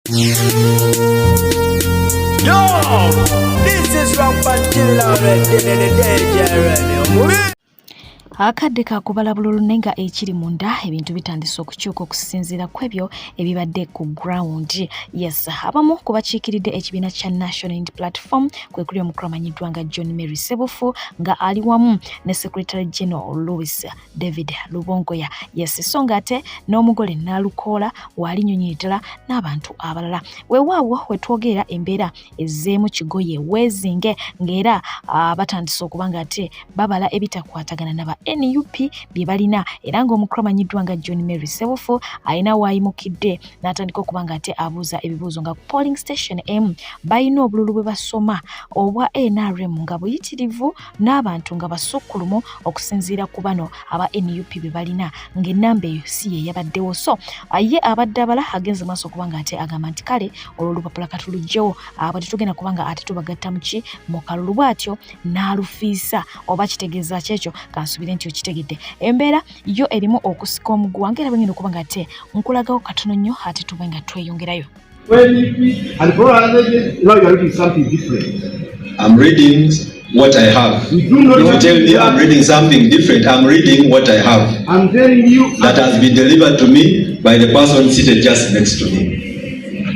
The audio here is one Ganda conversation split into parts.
Yo, this is Rampant Killer, akadde kakubala bululu nenga ekiri munda ebintu bitandise okukyuka okusinziira kwebyo ebibadde ku ground. Yes, abamu kubakiikiridde ekibiina kya National Unity Platform kwe kuli omukulu amanyiddwa nga John Mary Sebufu nga ali wamu ne Secretary General Louis David Lubongoya. Yes, so nga ate n'omugole Nalukoola walinnyonnyera n'abantu abalala. Weewaawo wetwogera embeera ezzeemu kigoye weezinge ng'era batandise okuba nga ate babala ebitakwatagana n'aba NUP bye balina era ng'omukulu amanyiddwa nga John Mary Sebufu alina waayimukidde n'atandika okuba nga ate abuuza ebibuuzo nga polling station M balina obululu bwe basoma obwa NRM nga buyitirivu n'abantu nga basukkulumu okusinziira ku bano aba NUP bye balina ng'ennamba eyo si ye yabaddewo. So ye abadde abala agenze maaso okuba nga ate agamba nti kale olwo olupapula katulugjewo abo tetugenda kuba nga ate tubagatta muki mu kalulu bw'atyo n'alufiisa oba kitegeeza kyekyo kansubire nti okitegedde embeera yo erimu okusika omuguwa ngera bwengenda okuba nga ate nkulagawo katono nnyo ate tube nga tweyongerayo. I'm reading what I have. If you tell me I'm reading something different, I'm reading what I have. I'm telling you that has been delivered to me by the person seated just next to me.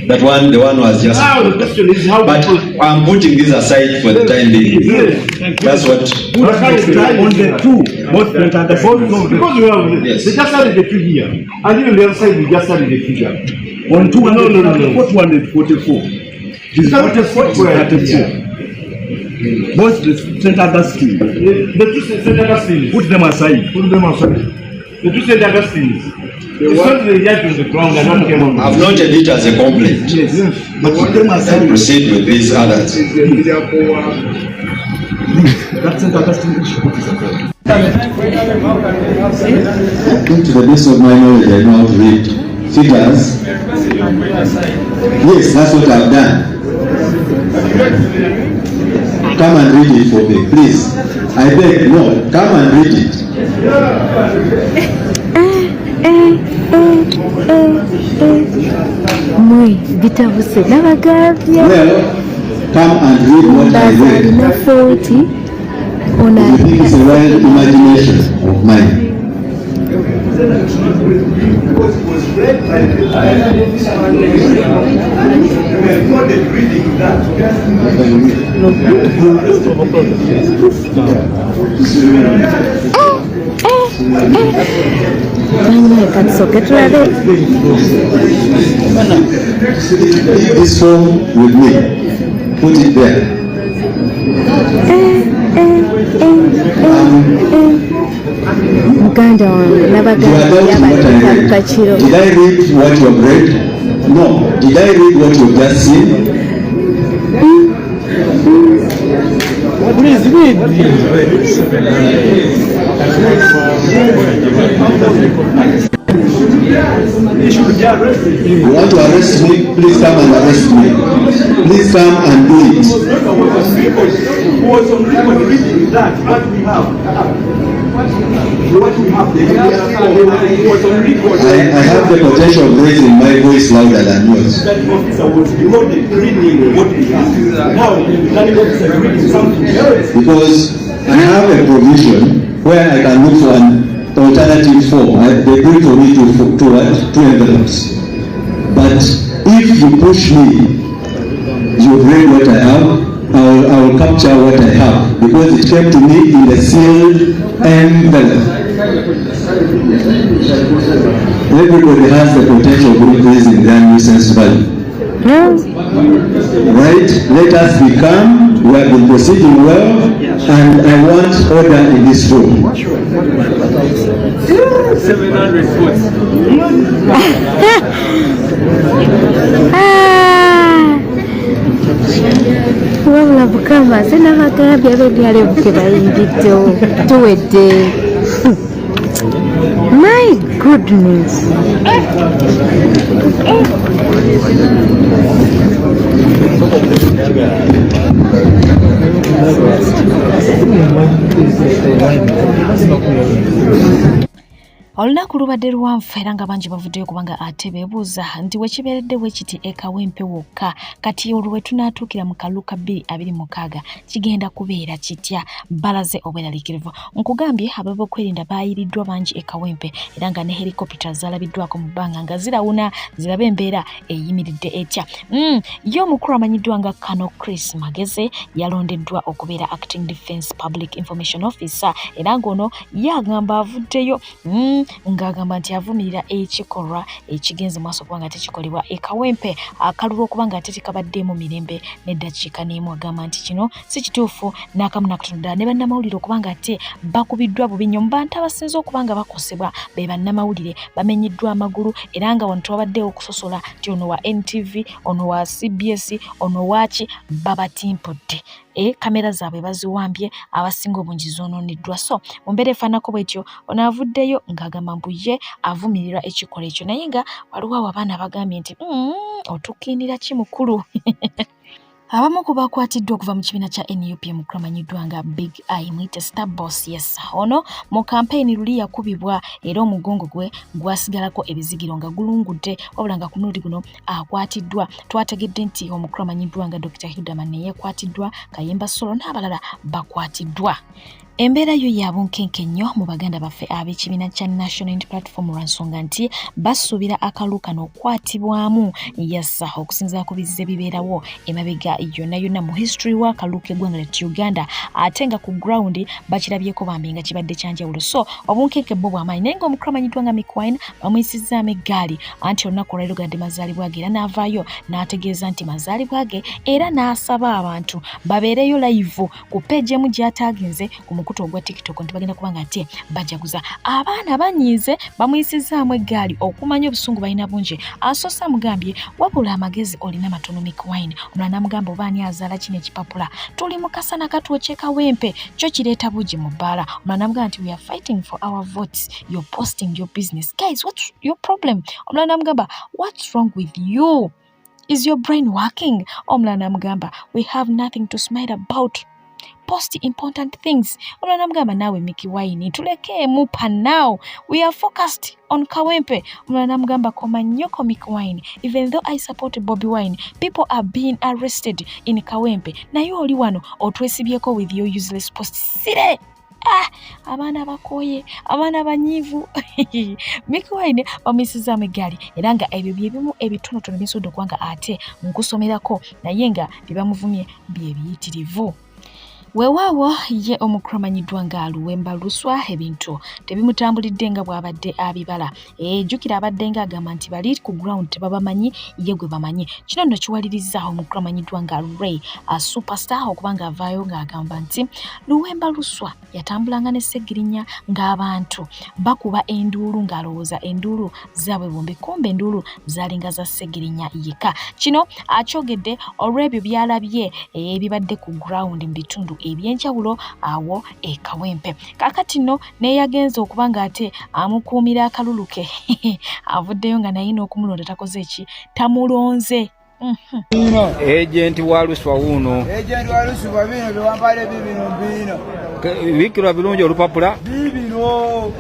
That one, the one was just. Now the question is how. But I'm putting this aside for the time being. Yes. That's what. On the two, both because you have yes. They just started the two here, and even the other side we just started the figure. On two, no. 444. It's 44. Both the St. Augustine. The two St. Augustines. Put them aside. Put them aside. The two St. Augustines. It's not the judge on the ground. I don't care. I've noted it as a complaint. Yes. But put them aside. Proceed with these others. That St. Augustine issue put is aside. To the best of my knowledge, I know how to read figures. Yes, that's what I've done. Come and read it for me, please. I beg, no, come and read it. Well, come and read what I read. You think it's a wild imagination of mine. This form with me, put it there. Did I read what you have read? No. Did I read what you have just seen? Please read. You want to arrest me? Please come and arrest me. Please come and do it. I have the potential of raising my voice louder than yours. Because I have a provision where I can look for an alternative form. They bring for me two envelopes. But if you push me, you read what I have, I will capture what I have because it came to me in a sealed envelope. Everybody has the potential of increasing their nuisance value. Right? Let us be calm. We have been proceeding well, and I want order in this room. 700 votes. Wabula bukama sena magabya bebyale buke bayingiddewo tuwedde. My goodness. Olunaku lubadde luwanvu era nga bangi bavuddeyo kubanga ate beebuuza nti wekibeeredde bwe kiti e Kawempe wokka kati olwo we tunaatuukira mu kalulu ka 2026 kigenda kubeera kitya? Balaze obweraliikirivu. Nkugambye ab'ebyokwerinda baayiriddwa bangi e Kawempe era nga ne helikopita zaalabiddwako mu bbanga nga zirawuna zirabe embeera eyimiridde etya. Ye omukulu amanyiddwa nga Kano Chris Mageze yalondeddwa okubeera Acting Defence Public Information Officer era ng'ono yagamba avuddeyo ng'agamba nti avumirira ekikolwa ekigenze maaso okuba nga tekikolebwa e Kawempe akalulu okuba nga ate tekabaddeemu mirembe n'eddakiika n'emu. Agamba nti kino si kituufu n'akamu nakatono ddala ne bannamawulire okuba nga ate bakubiddwa bubi nnyo mu bantu abasinze okuba nga bakosebwa be bannamawulire bamenyiddwa amagulu era nga wano tewabaddeewo okusosola nti ono wa NTV ono wa CBS ono waaki babatimpudde. Kamera zaabwe baziwambye abasinga obungi zoononeddwa. So mu mbeera efaanako bwetyo ono avuddeyo ng'agamba mbu ye avumirira ekikolwa ekyo naye nga waliwo awo abaana bagambye nti otukiinira ki mukulu. Abamu ku bakwatiddwa okuva mu kibiina kya NUP omukulu amanyiddwa nga Big Eye mwite Star Boss. Yes, ono mu kampeyini luli yakubibwa era omugongo gwe gwasigalako ebizigiro nga gulungudde wabula nga ku mulundi guno akwatiddwa. Twategedde nti omukulu amanyiddwa nga Dr. Hildaman naye yakwatiddwa, Kayemba Solo n'abalala bakwatiddwa. Embeera yo ya bunkenke nnyo mu baganda baffe ab'ekibiina kya National Unity Platform lwa nsonga nti basuubira akalulu kano okukwatibwamu yassa okusinziira ku bizze bibeerawo emabega yonna mu history w'akalulu k'eggwanga lyattu Uganda ate nga ku ground bakirabyeko bambi nga kibadde kyanjawulo. So obunkenke bwo bw'amaanyi naye ng'omukulu amanyiddwa nga Mikwine bamuyisizaamu eggaali anti olunaku olwaleero gadde mazaalibwa ge era n'avaayo n'ategeeza nti mazaalibwa ge era n'asaba abantu babeereyo live ku page emu gy'ataagenze ku mukutu ogwa TikTok nti bagenda kubanga ate bajaguza abaana banyiize bamuyisizaamu eggaali okumanya obusungu balina bungi. Asoose amugambye wabula amagezi olina matono Mikwine. Omulala n'amugamba oba ani azaala kino ekipapula tuli mu kasana katwokye Kawempe kyo kireeta bugi mu bbaala. Omulala n'amugamba nti we are fighting for our votes, you're posting your business. Guys, what's your problem? Omulala n'amugamba what's wrong with you? Is your brain working? Omulala n'amugamba we have nothing to smile about. Post important things. Omulala n'amugamba naawe Mikwine tulekeemu pa now. We are focused on Kawempe. Omulala n'amugamba koma nnyoko Mikwine. Even though I support Bobi Wine, people are being arrested in Kawempe. Naye oli wano otwesibyeko with your useless post. Sire! Abaana bakooye, abaana banyiivu. Mikwine bamuyisizaamu eggaali era nga ebyo bye bimu ebitonotono bisobodde okuba nga ate nkusomerako naye nga bye bamuvumye bye biyitirivu. Weewaawo ye omukulu amanyiddwa nga Luyimbazi ebintu tebimutambulidde nga bw'abadde abibala. Jjukira abadde nga agamba nti bali ku ground tebabamanyi ye gwe bamanyi. Kino nno kiwalirizza omukulu amanyiddwa nga Ray superstar okuba nga avaayo ng'agamba nti Luyimbazi yatambulanga ne Ssegirinya ng'abantu bakuba enduulu ng'alowooza enduulu zaabwe bombi kumbe enduulu zaalinga za Ssegirinya yekka. Kino akyogedde olw'ebyo byalabye ebibadde ku ground mu bitundu ebyenjawulo awo e Kawempe. Kaakati nno neyagenza okuba nga ate amukuumira akalulu ke avuddeyo nga naye n'okumulonda takoze eki tamulonze. Agent wa Luswa wuno. Agent wa Luswa bino biwambale bibino. Bikirwa birungi olupapula? Bibino.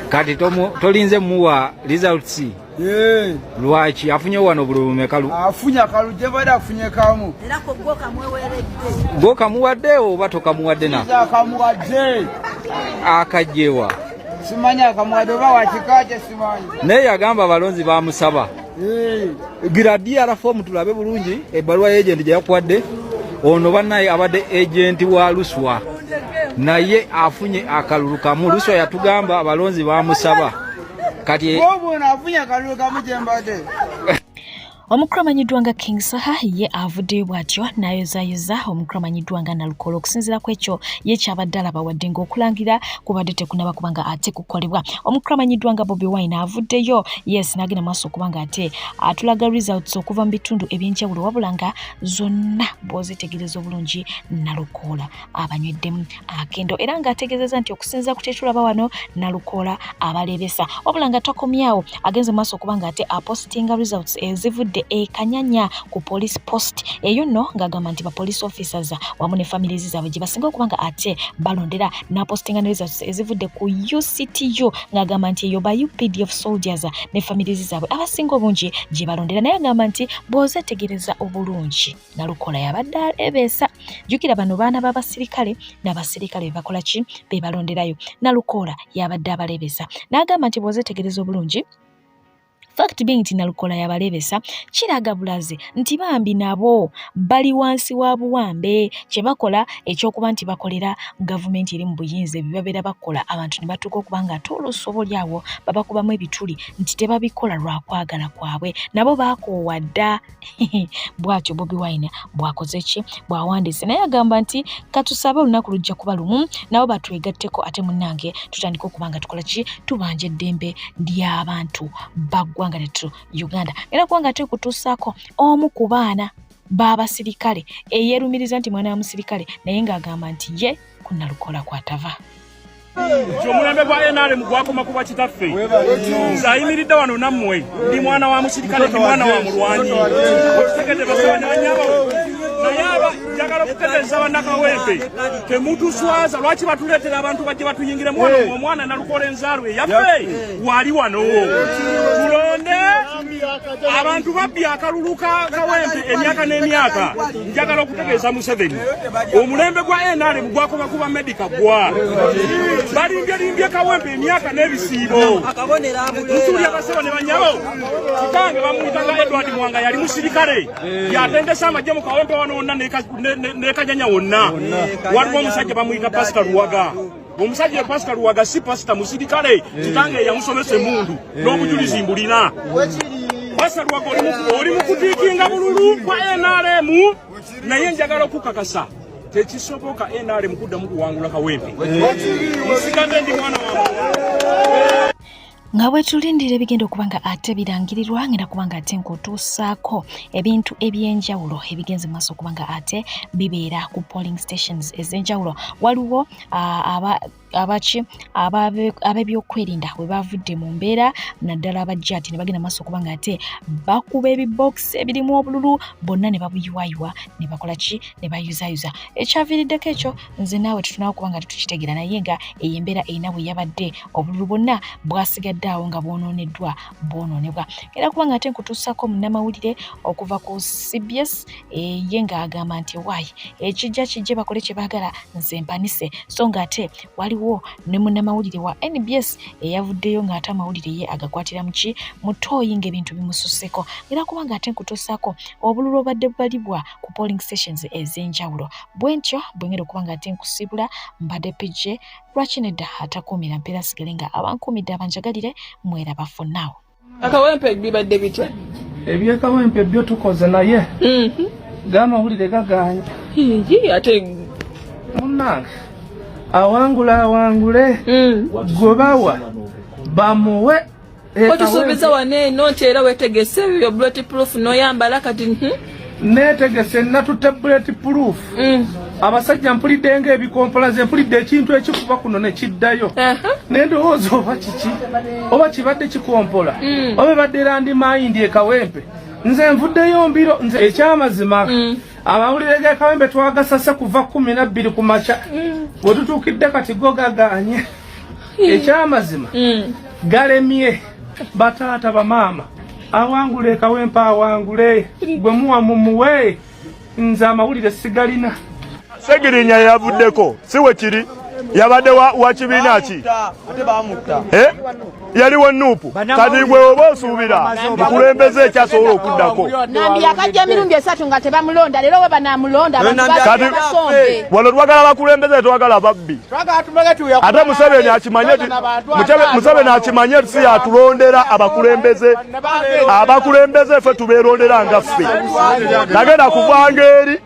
Kati tolinze muwa results. Lwaki afunye wano bululume kalu? Afunya kalu jebada afunye kamu. Era ko goka mweweredde. Goka muwadde oba tokamuwadde na? Kamuwadde. Akajewa. Simanya kamuwadde oba wakikaje simanya. Naye agamba balonzi bamusaba. Giradiara form tulabe bulungi ebbaluwa agent gye yakwadde ono bannaye abadde agent wa Luswa naye afunye akalulu kamu. Luswa yatugamba abalonzi bamusaba kati afunye akalulu kamu jembade. Omukulu amanyiddwa nga King Saha ye avuddeyo bw'atyo n'ayozayoza omukulu amanyiddwa nga Nalukoola okusinziira ku ekyo ye kyabadde alaba wadde ng'okulangira kubadde tekunaba kuba nga ate kukolebwa. Omukulu amanyiddwa nga Bobi Wine avuddeyo yes n'agenda maaso okuba nga ate atulaga results okuva mu bitundu ebyenjawulo wabula nga zonna bw'ozitegereza obulungi Nalukoola abanyweddemu akendo era ng'ategeezezza nti okusinziira ku kyetulaba wano Nalukoola abaleebesa wabula nga takomyawo agenze maaso okuba nga ate apostinga results ezivudde yavudde Kanyanya ku police post eyo nno ng'agamba nti ba police officers wamu ne families zaabwe gye basinga okuba nga ate balondera n'apostinga ne results ezivudde ku UCTU ng'agamba nti eyo ba UPDF soldiers ne families zaabwe abasinga obungi gye balondera naye agamba nti bw'ozeetegereza obulungi Nalukoola yabadde alebeesa jjukira bano baana b'abasirikale n'abasirikale bakola ki be balonderayo Nalukoola yabadde abalebeesa n'agamba nti bw'ozeetegereza obulungi fact being nti Nalukoola yabalebesa kiraga bulaze nti bambi nabo bali wansi wa buwambe kye bakola ekyokuba nti bakolera gavumenti eri mu buyinza ebibabeera bakola abantu ne batuuka okuba nga ate olusoboli awo babakubamu ebituli nti tebabikola lwa kwagala kwabwe nabo baakoowa dda bw'atyo Bobi Wine bw'akoze ki bw'awandiise naye agamba nti katusabe olunaku lujja kuba lumu nabo batwegatteko ate munnange tutandika okuba nga tukola ki tubanja eddembe ly'abantu baggwa Uganda era kubanga ate kutuusaako omu ku baana b'abasirikale eyeerumiriza nti mwana wa musirikale naye ng'agamba nti ye ku Nalukoola kwatava omulembe gwa NRM gwakoma kuba kitaffe nze ayimiridde wano nammwe ndi mwana wa musirikale ndi mwana wa mulwanyi okitegedde basaba ne banyabawo naye aba njagala okutegeeza bannakawempe temutuswaza lwaki batuleetera abantu bajje batuyingiremu wano omwana Nalukoola enzaalwe yaffe wali wano tulonde abantu babbi akalulu ka Kawempe emyaka n'emyaka njagala okutegeeza Museveni omulembe gwa NRM gwakoma kuba medica gwa balimbye Kawempe emyaka n'ebisiibo ntuulya basebo ne banyabo kitange bamuyitanga Edward Mwanga yali musirikale yatendesa amagye mu Kawempe wano wonna ne Kanyanya wonna waliwo omusajja bamuyita Pastor Luwaga omusajja Pastor Luwaga si pastor musirikale kitange yamusomesa emundu n'obujulizi mbulina Pastor Luwaga oli mu kutiikinga bululu kwa NRM naye njagala okukakasa tekisoboka NRM kuddamu kuwangula Kawempe nsigadde ndi mwana wange nga bwe tulindira ebigenda okuba nga ate birangirirwa ngenda kuba nga ate nkutuusaako ebintu eby'enjawulo ebigenze mu maaso okuba nga ate bibeera ku polling stations ez'enjawulo waliwo ab'ebyokwerinda bwe bavudde mu mbeera naddala abajja ati ne bagenda maaso okuba nga ate bakuba ebibokisi ebirimu obululu bonna ne babuyiwayiwa ne bakola ki ne bayuzayuza ekyaviiriddeko ekyo nze naawe tutunaawo okuba nga tetukitegeera naye nga eyo embeera erina bwe yabadde obululu bwonna bwasigadde awo nga bwonoonebwa era kuba nga ate nkutuusako munnamawulire okuva ku CBS ye ng'agamba nti waayi ekijja kijje bakole kye baagala nze mpanise so nga ate waliwo ne munnamawulire wa NBS eyavuddeyo ng'ate amawulire ye agakwatira mu ttooyi ng'ebintu bimususseko era kuba nga ate nkutuusaako obululu obadde bubalibwa ku polling stations ez'enjawulo bwe ntyo bwengera okuba nga ate nkusibula mbadde pije lwaki nedda atakuumira mpeera sigale nga abankuumidde abanjagalire mweraba fonnaawo Akawempe bibadde bitya eby'Akawempe byo tukoze naye g'amawulire gaganya ate munnange awangule gwe bawa bamuwe otusuubiza waneeno nti era weetegese yo bulletproof n'oyambala kati neetegese natutte bulletproof abasajja mpulidde ng'ebikompola ze mpulidde ekintu ekikuba kuno ne kiddayo nendowooza oba kiki oba kibadde kikompola oba ebadde landmindi e Kawempe nze nvuddeyo mbiro nze ekyamazima amawulire ge Kawempe twagasase kuva 12 ku makya bwe tutuukidde kati go gaganye ekyamazima galemye bataata bamaama awangule Kawempe awangule gwe muwa mumuwe nze amawulire sigalina Segirinya yavuddeko siwe kiri yabadde wa kibiina ki yaliwo NUP kati gwe oba osuubira mukulembeze ekyasobola okuddako nambi yakajja emirundi 3 nga tebamulonda leero we banamulonda wano twagala bakulembeze twagala babbi ate Museveni akimanye si yatulondera abakulembeze ffe tubeerondera nga ffe nagenda kuvanga eri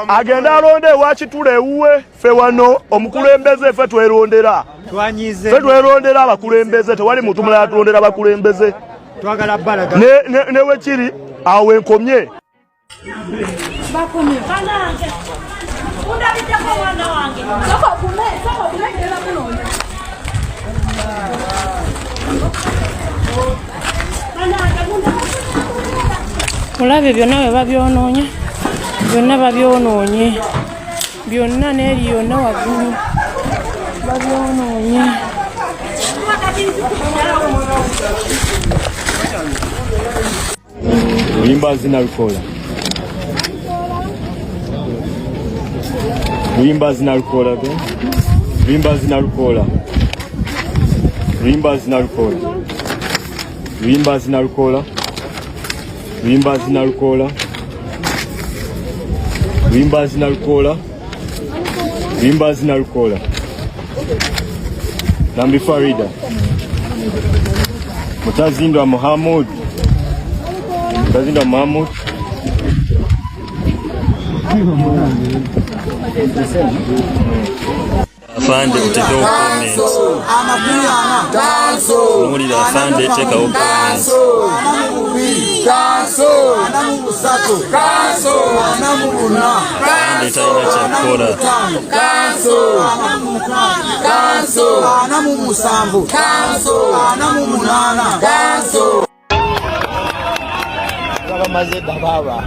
agende alonde ewakitula ewuwe ffe wano omukulembeze ffe twerondera abakulembeze tewali muntu mulala tulondera abakulembeze newekiri awo wenkomye Mulabe byonna bwe babyonoonye. Byonna babyonoonye. Byonna n'eri yonna waggulu. Babyonoonye. Luyimbazi Nalukoola. Luyimbazi Nalukoola. Luyimbazi Nalukoola. Luyimbazi Nalukoola. Luyimbazi Nalukoola. Luyimbazi Nalukoola. Luyimbazi Nalukoola. Luyimbazi Nalukoola. Nambi Farida. Mutazindwa Muhammad. Mutazindwa Muhammad. Afande utekewo comment. Mulira afande tekawo comment. Afande talina kyakukola. Mazeda baba.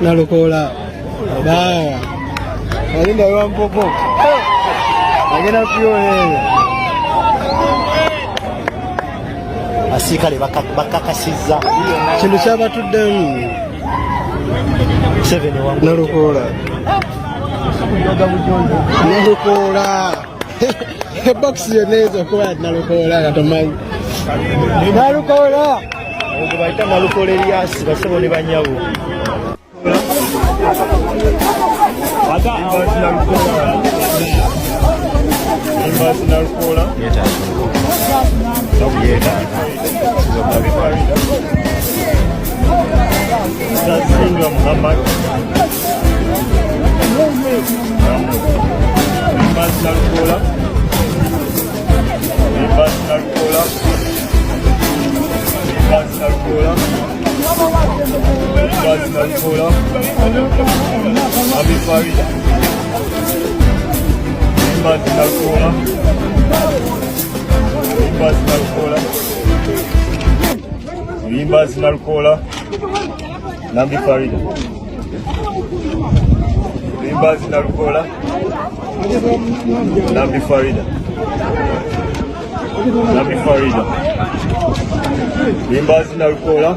Nalukoola. Bawa. Walinda wa mpopo. Agenda kuyoyele. Asikale bakakasiza. Kintu kyabatuddemu. 7 wangu. Nalukoola. Nalukoola. Box yenezo kwa Nalukoola katomanyi. Nalukoola. Ogo baita Nalukoola Elias basebo ne banyawo. Luyimbazi Nalukoola. Mutazindwa Muhammad. Luyimbazi Nalukoola. Luyimbazi Nalukoola. Luyimbazi Nalukoola. Luyimbazi Nalukoola. Abi Farida. Luyimbazi Nalukoola. Luyimbazi Nalukoola. Luyimbazi Nalukoola. Nambi Farida. Luyimbazi Nalukoola. Nambi Farida. Nambi Farida. Luyimbazi Nalukoola.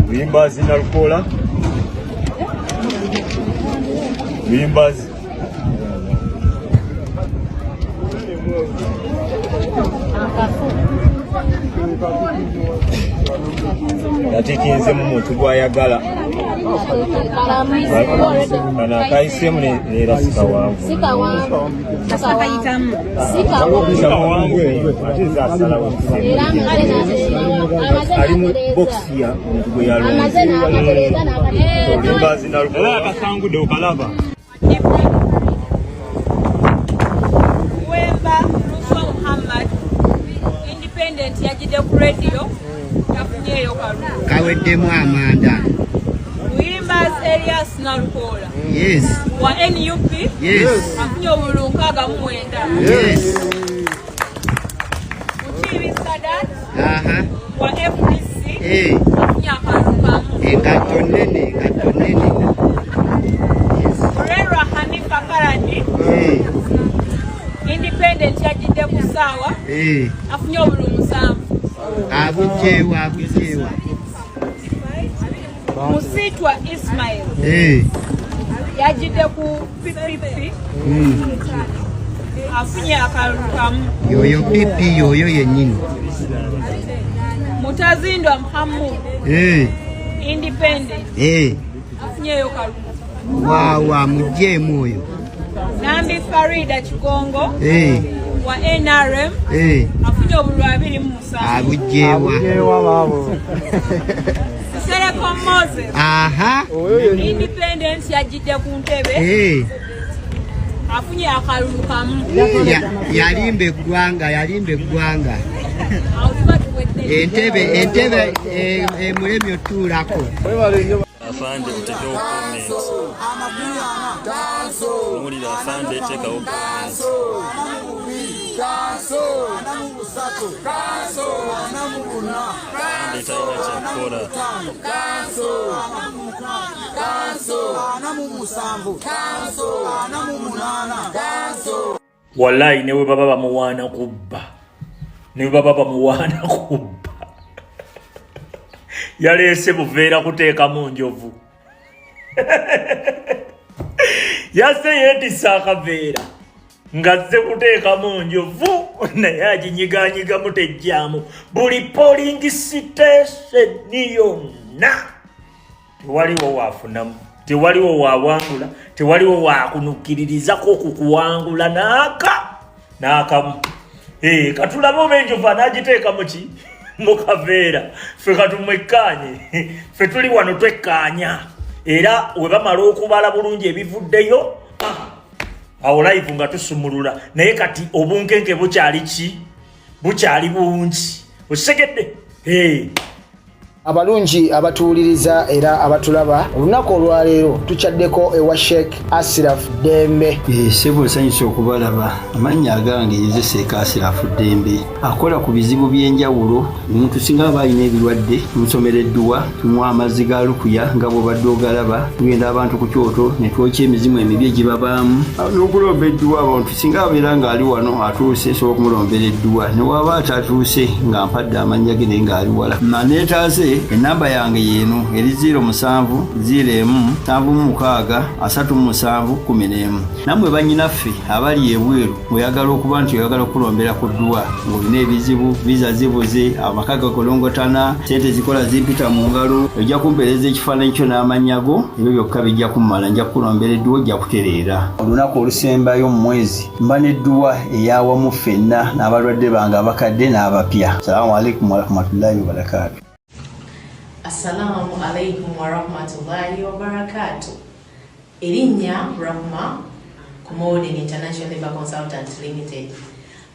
Luyimbazi Nalukoola. Luyimbazi. Yatikinze mu muntu gwayagala. Kana kaisemu era sikawangu. Sikawangu. Sikawangu. Sikawangu. Atiza asala wa. Ali mu box ya gwe yalo. Luyimbazi Nalukoola akasangude okalaba. Independent yajide ku radio yafunyeyo kalulu. Kaweddemu amanda. Luyimbazi Elias Nalukoola. Yes. Wa NUP. Yes. Afunye obululu 69. Yes. Uchibi Sadat. Aha. Wa FDC. Afunye akalulu kamu. Engato nene. Yes. Rera Hanifa Karani. Independent yajide ku sawa. Afunye obululu 7. Abujewa. Musitwa Ismail. Yajide ku PPP. Afunye akalulu kamu. Yoyo pipi yoyo yenyini. Mutazindwa Muhammad. Independent. Afunyeyo kalulu. Wawa mujemu oyo. Nambi Farida Chigongo. Wa NRM. Afunye obululu 27. Abujewa babo. Sereko Moses. Aha. Independence yajide ku ntebe. Afunye akalulu kamu. Yalimbe gwanga. entebe mulemi otuulako. Afande utekewo comment. Mulira afande tekawo comment. Afande talina kyakola. Wallahi newe baba bamuwaana kubba. Newe baba bamuwaana kubba. Yaleese buveera kuteekamu njovu. Yase yetisa akaveera ngazze kuteekamu njovu naye aginyiganyiga mutejjaamu buli polling station yonna. Tewaliwo waafunamu, tewaliwo waawangula, tewaliwo waakunukkiririzako okukuwangula n'akamu. Katulabe oba enjovu anaagiteeka mu ki? Mu kaveera. Ffe katumwekkaanye. Ffe tuli wano twekkaanya. Era we bamala okubala bulungi ebivuddeyo, awo live nga tusumulula. Naye kati obunkenke bukyali ki? Bukyali bungi. Osegedde? Abalungi abatuwuliriza era abatulaba olunaku olwaleero tukyaddeko ewa Sheikh Asiraf Dembe. Sebo sanyusa okubalaba. Amannya agange Seeka Asiraf Dembe akola ku bizibu by'enjawulo. Omuntu singa aba alina ebirwadde musomereddwa, tunywa amazzi ga lukuya nga bw'obadde ogalaba, tugenda abantu ku kyoto ne twokya emizimu emibi egibabaamu n'okulombeddwa. Abantu singa abeera ng'ali wano atuuse sobola okumulombereddwa, ne waba atatuuse nga mpadde amannya ge naye ng'ali wala. Neetaase enamba yange yeeno eri 0701763711. Nammwe bannyinaffe abali ebweru oyagala okuba nti oyagala okulombera ku ddwa ng'olina ebizibu, viza zibuze, amaka gakolongotana, sente zikola zimpita mu ngalo, ojja kumpeereza ekifaananyi kyo n'amannya go, ebyo byokka bijja kummala, nja kukulombera edduwa, ojja kutereera. Olunaku olusembayo mu mwezi mba n'edduwa ey'awamu ffenna n'abalwadde bange abakadde n'abapya. Salaamu alaikum warahmatullahi wabarakatuh. Assalamu alaikum warahmatullahi wabarakatuh. Erinnya Rahma Commodity International Labour Consultant Limited.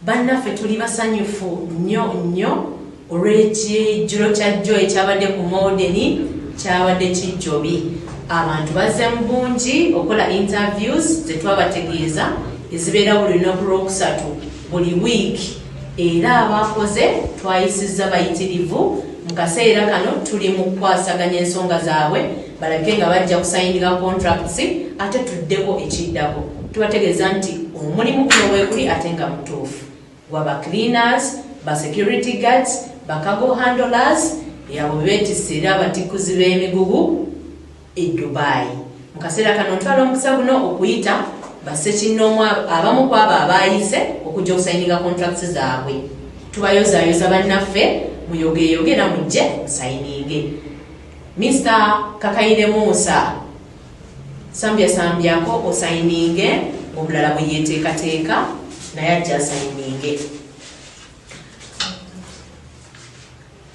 Bannaffe tuli basanyufu nnyo olw'ekijjulo kyajjo ekyabadde ku Modeni kyabadde kijjobi. Abantu bazze mu bungi okola interviews ze twabategeeza ezibeera buli lunaku lwokusatu buli wiiki, era abakoze twayisizza bayitirivu. Mu kaseera kano tuli mu kukwasaganya ensonga zaabwe balabike nga bajja kusayinira contracts ate tuddeko ekiddako. Tubategeeza nti omulimu guno weeguli ate nga mutuufu. Waba cleaners, ba security guards, ba cargo handlers, yabo beetisse era abatikuzi b'emigugu e Dubai. Mu kaseera kano ntwala omukisa guno okuyita bassekinnoomu abamu ku abo abaayise okujja okusayinira contracts zaabwe. Tubayozaayoza bannaffe muyogeeyogera mujje musayininge. Mr. Kakaire Musa sambyako osayininge, omulala bwe yeteekateeka naye ajja asayininge.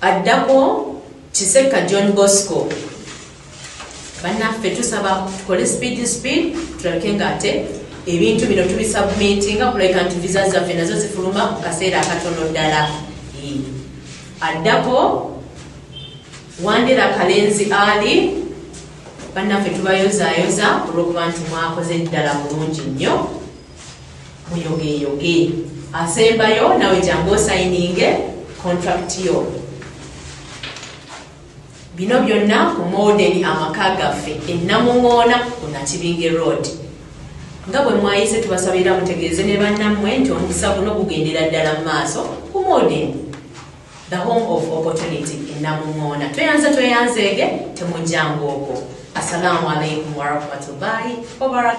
Addako Kiseka John Bosco. Bannaffe tusaba tukole speed tulabike nga ate ebintu bino tubisubmitinga kulabika nti visa zaffe nazo zifuluma mu kaseera akatono ddala. Addako Wandera Kalenzi Ali. Bannaffe tubayozaayoza olw'okuba nti mwakoze ddala bulungi nnyo, muyogeeyoge. Asembayo nawe jangu osayininge contract yo. Bino byonna ku Modeni amaka gaffe Ennamuŋŋoona ku Nakibinge Road. Nga bwe mwayise tubasabira mutegeeze ne bannammwe nti omukisa guno gugendera ddala mu maaso ku Modeni, the home of opportunity Ennamuŋŋoona. Tweyanzeege temujjangu okwo. Assalamu alaikum warahmatullahi wabarakatuh.